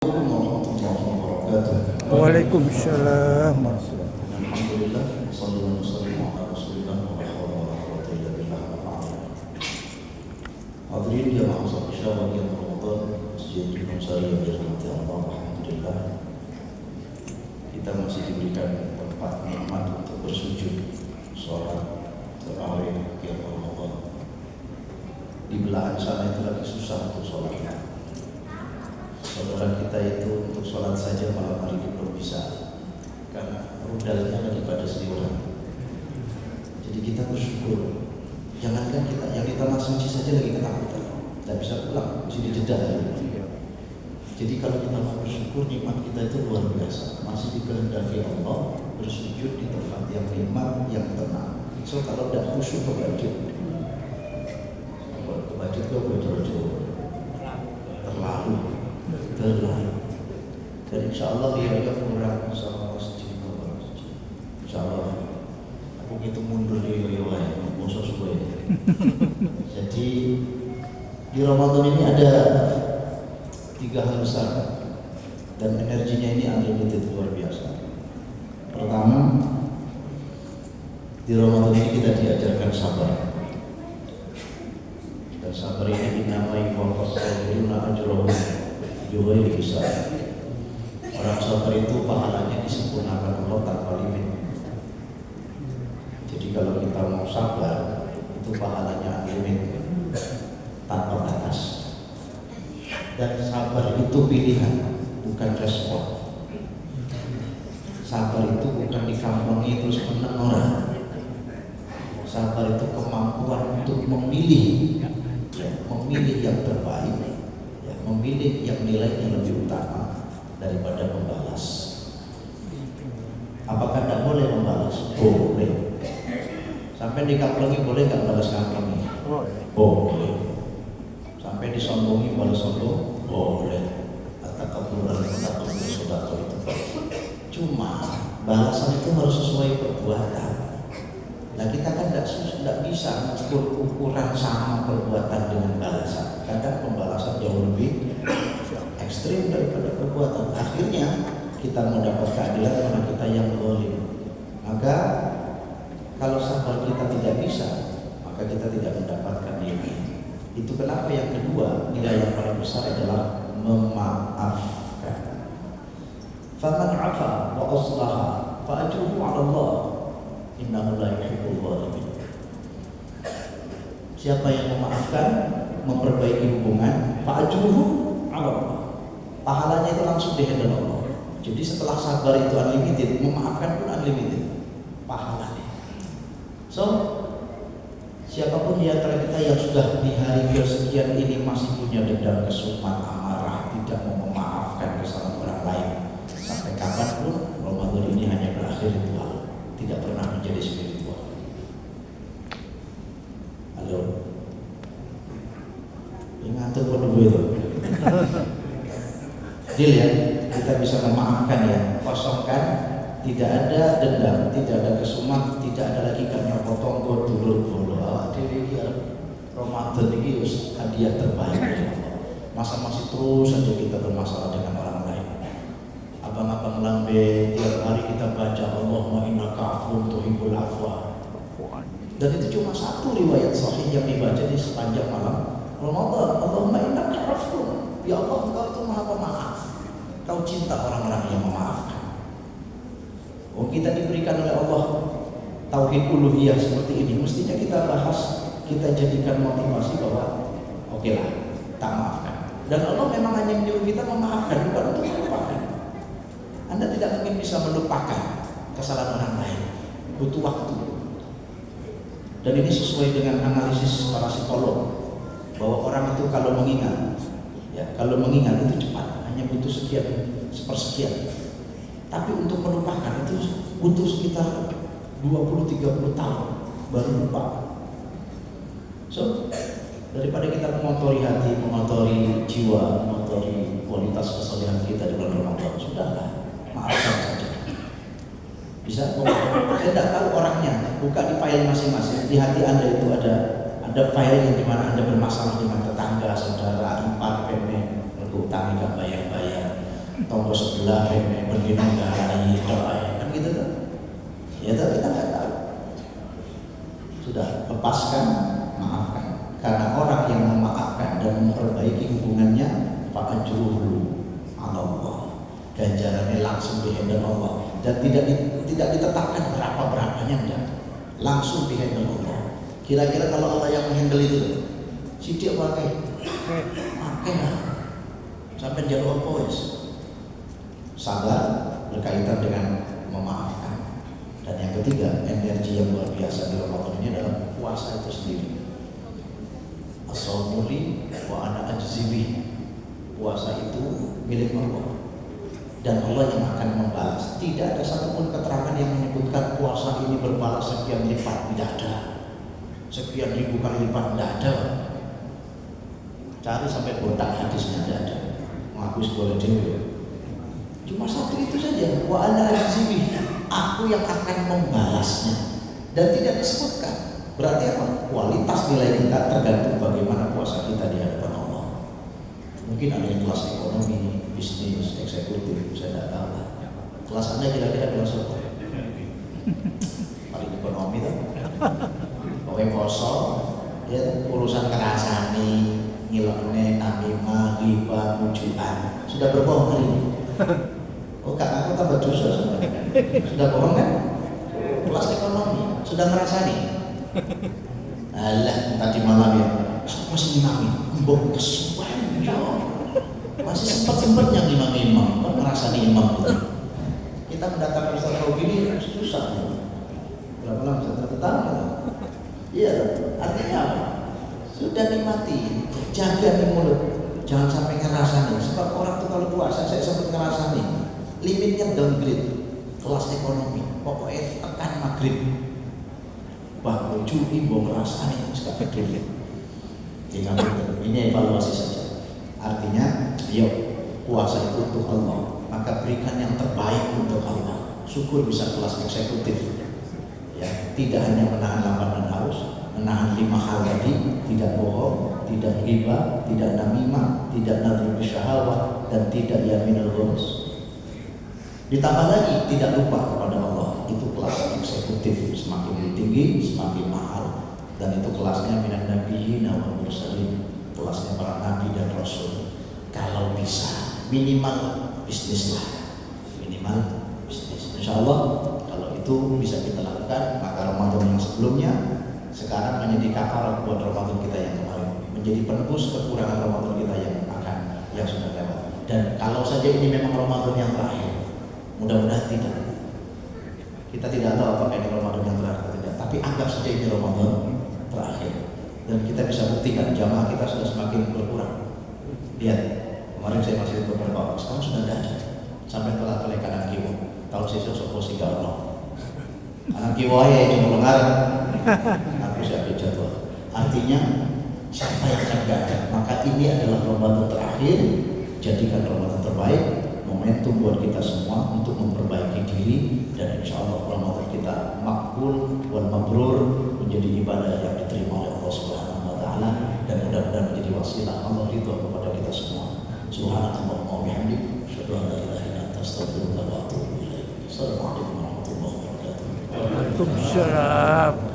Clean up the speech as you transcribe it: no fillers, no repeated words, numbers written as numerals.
Assalamualaikum warahmatullahi wabarakatuh. Waalaikumsalam. Alhamdulillah, wassallallahu wasallam ala rasulillah wa la hawla wa la quwwata illa billah. Hadirin yang maha syawal yang Ramadan, Masjid Imam Sari yang dirahmati Allah, alhamdulillah kita masih diberikan tempat nikmat untuk bersujud, sholat tarawih yang Ramadan. Di belahan sana itu lagi susah untuk sholatnya. Saudara kita itu untuk sholat saja malam hari ini belum bisa karena rudalnya lagi pada seliweran. Jadi kita bersyukur. Jangankan kita, yang di tanah suci saja lagi ketakutan, tidak bisa pulang, mesti dijeda. Jadi kalau kita mau bersyukur, nikmat kita itu luar biasa. Masih dikehendaki Allah bersujud di tempat yang nikmat, yang tenang. So kalau tidak khusyuk ke baju itu bocor-bocor terlalu. Dan insya Allah dia kurang sama masjid. Insya Allah aku gitu mundur di yoyoai musuh gue. Jadi di Ramadan ini ada 3 hal besar dan energinya ini unlimited, luar biasa. Pertama, di Ramadan ini kita diajarkan sabar. Dan sabar ini dinamai wafassaluna ajrohum juga bisa. Orang sabar itu pahalanya disempurnakan Allah tanpa limit. Jadi kalau kita mau sabar itu pahalanya unlimited, tanpa batas. Dan sabar itu pilihan, bukan respon. Sabar itu bukan dikampungi terus menang orang. Sabar itu kemampuan untuk memilih, memilih yang terbaik, memilih yang nilainya lebih utama daripada membalas. Apakah tidak boleh membalas? Boleh. Sampai dikamplengi boleh nggak balas kamplengi? Boleh. Sampai disombongi balas sombong? Boleh. Atakaburan sodako itu. Cuma balasan itu harus sesuai perbuatan. Nah kita kan tidak bisa mengukur ukuran sama perbuatan dengan balasan. Kadang pembalasan jauh lebih ekstrim daripada perbuatan. Akhirnya kita mendapat keadilan karena kita yang zalim. Maka kalau sabar kita tidak bisa, maka kita tidak mendapatkan nilai. Itu kenapa yang kedua nilai yang paling besar adalah memaafkan. Faman 'afa wa aslaha fa ajruhu 'ala Allah. Innahu la yuhibbul zalimin. Siapa yang memaafkan, memperbaiki hubungan, fa ajruhu 'ala Allah. Pahalanya itu langsung dihandle Allah. Jadi setelah sabar itu unlimited, memaafkan pun unlimited pahalanya. So, siapapun di antara kita yang sudah di hari kesekian ini masih punya dendam, kesumat, amarah, tidak mau memaafkan kesalahan orang lain, sampai kapanpun Ramadan ini hanya berakhir ritual, tidak pernah menjadi spiritual. Halo, ingat tuh dulu itu. Deal ya, kita bisa memaafkan ya, kosongkan, tidak ada dendam, tidak ada kesumat, tidak ada lagi karena potong dulur bolo. Jadi Ramadan ini hadiah terbaik dari Allah. Masa masih terus saja kita bermasalah dengan orang lain. Abang-abang lambe tiap hari kita baca Allahumma innaka afuwwun tuhibbul afwa. Dan itu cuma satu riwayat sahih yang dibaca di sepanjang malam Ramadan. Allahumma innaka afuwwun, ya Allah engkau itu maha pemaaf. Kau cinta orang-orang yang memaafkan. Oh, kita diberikan oleh Allah tauhid uluhiyah seperti ini. Mestinya kita bahas, kita jadikan motivasi bahwa oke lah, tak maafkan. Dan Allah memang hanya menyuruh kita memaafkan, bukan untuk melupakan. Anda tidak mungkin bisa melupakan kesalahan orang lain. Butuh waktu. Dan ini sesuai dengan analisis para psikolog bahwa orang itu kalau mengingat, kalau mengingat itu cepat, hanya butuh sepersekian. Tapi untuk melupakan itu butuh sekitar 20-30 tahun baru lupa. So, daripada kita mengotori hati, mengotori jiwa, mengotori kualitas kesalehan kita di bulan Ramadan, sudahlah, maafkan saja. Bisa kok. Saya tidak tahu orangnya, buka di file masing-masing. Di hati Anda itu ada file yang dimana Anda bermasalah dengan tetangga, saudara, ipar, pemen, utang nggak bayar-bayar, tonggo sebelah bendino garai doa kan gitu tuh. Ya tapi kita nggak tahu. Sudah lepaskan, maafkan. Karena orang yang memaafkan dan memperbaiki hubungannya, Pak ajruhu ala Allah. Ganjarannya langsung dihandle Allah dan tidak ditetapkan berapa-berapanya enggak. Langsung dihandle Allah. Kira-kira kalau Allah yang menghandle itu, sidik pakai lah. Sampai jalur apa wis. Sabar berkaitan dengan memaafkan. Dan yang ketiga, energi yang luar biasa di Ramadan ini adalah puasa itu sendiri. As-shaumuli wa ana ajzibi. Puasa itu milik Allah dan Allah yang akan membalas. Tidak ada satupun keterangan yang menyebutkan puasa ini berbalas sekian lipat, tidak ada. Sekian ribu kali lipat, tidak ada. Cari sampai botak hadisnya, tidak ada. Mengaku sekolah dewi. Cuma satu itu saja. Wa ana ajzibi. Aku yang akan membalasnya dan tidak disebutkan. Berarti apa? Kualitas nilai kita tergantung bagaimana puasa kita di hadapan Allah. Mungkin ada yang kelas ekonomi, bisnis, eksekutif, saya tidak tahu lah. Kelas Anda kira-kira kelas apa? Paling ekonomi tuh. Pokoknya kosong, ya urusan kerasani, ngilokne, namimah, ghibah, ujuan. Sudah berbohong hari ini? Oh kak, aku tambah dosa sebenarnya. Sudah bohong kan? Kelas ekonomi, sudah ngerasani. Alah, tadi malam ya, masih ngimami, mbok kesuwen ya. Masih sempat-sempatnya ngimam-ngimam, kan ngerasani imam. Kita mendatangkan Ustaz Robi ini susah. Berapa lama Ustaz tertahan? Iya, artinya apa? Sudah nikmati, jaga nih mulut, jangan sampai ngerasani. Sebab orang tuh kalau puasa, saya sempat ngerasani. Limitnya downgrade, kelas ekonomi, pokoknya tekan maghrib. Bahwa cuci mau ngerasani sekarang dulu. Ini evaluasi saja. Artinya, yuk puasa itu untuk Allah, maka berikan yang terbaik untuk Allah. Syukur bisa kelas eksekutif. Ya, tidak hanya menahan lapar dan haus, menahan 5 hal tadi, tidak bohong, tidak ghibah, tidak namimah, tidak nadhur bisyahawah, dan tidak yaminul ghamus. Ditambah lagi tidak lupa kepada Allah. Itu kelas eksekutif, semakin tinggi semakin mahal. Dan itu kelasnya minan nabiyyin wal mursalin, kelasnya para nabi dan rasul. Kalau bisa minimal bisnis lah, minimal bisnis. Insya Allah kalau itu bisa kita lakukan, maka Ramadan yang sebelumnya sekarang menjadi kafarat buat Ramadan kita yang kemarin, menjadi penebus kekurangan Ramadan kita yang sudah lewat. Dan kalau saja ini memang Ramadan yang terakhir, mudah-mudahan tidak. Kita tidak tahu apakah ini Ramadan yang terakhir atau tidak, tapi anggap saja ini Ramadan terakhir. Dan kita bisa buktikan jamaah kita sudah semakin berkurang. Lihat, kemarin saya masih beberapa orang, sekarang sudah tidak ada. Sampai telah oleh kanan kiwa. Tahu saya sosok posisi galon. Kanan kiwa ya ini melongar. Aku siap jadwal. Artinya siapa yang akan gagal? Maka ini adalah Ramadan terakhir. Jadikan Ramadan terbaik. Momentum buat kita semua untuk memperbaiki diri, dan insya Allah Ramadan kita makbul wal mabrur, menjadi ibadah yang diterima oleh Allah Subhanahu wa taala, dan mudah-mudahan menjadi wasilah Allah ridho kepada kita semua. Subhanallah wa bihamdihi, asyhadu an la ilaha illa anta, astaghfiruka wa atubu ilaik. Assalamualaikum warahmatullahi wabarakatuh. Waalaikumsalam.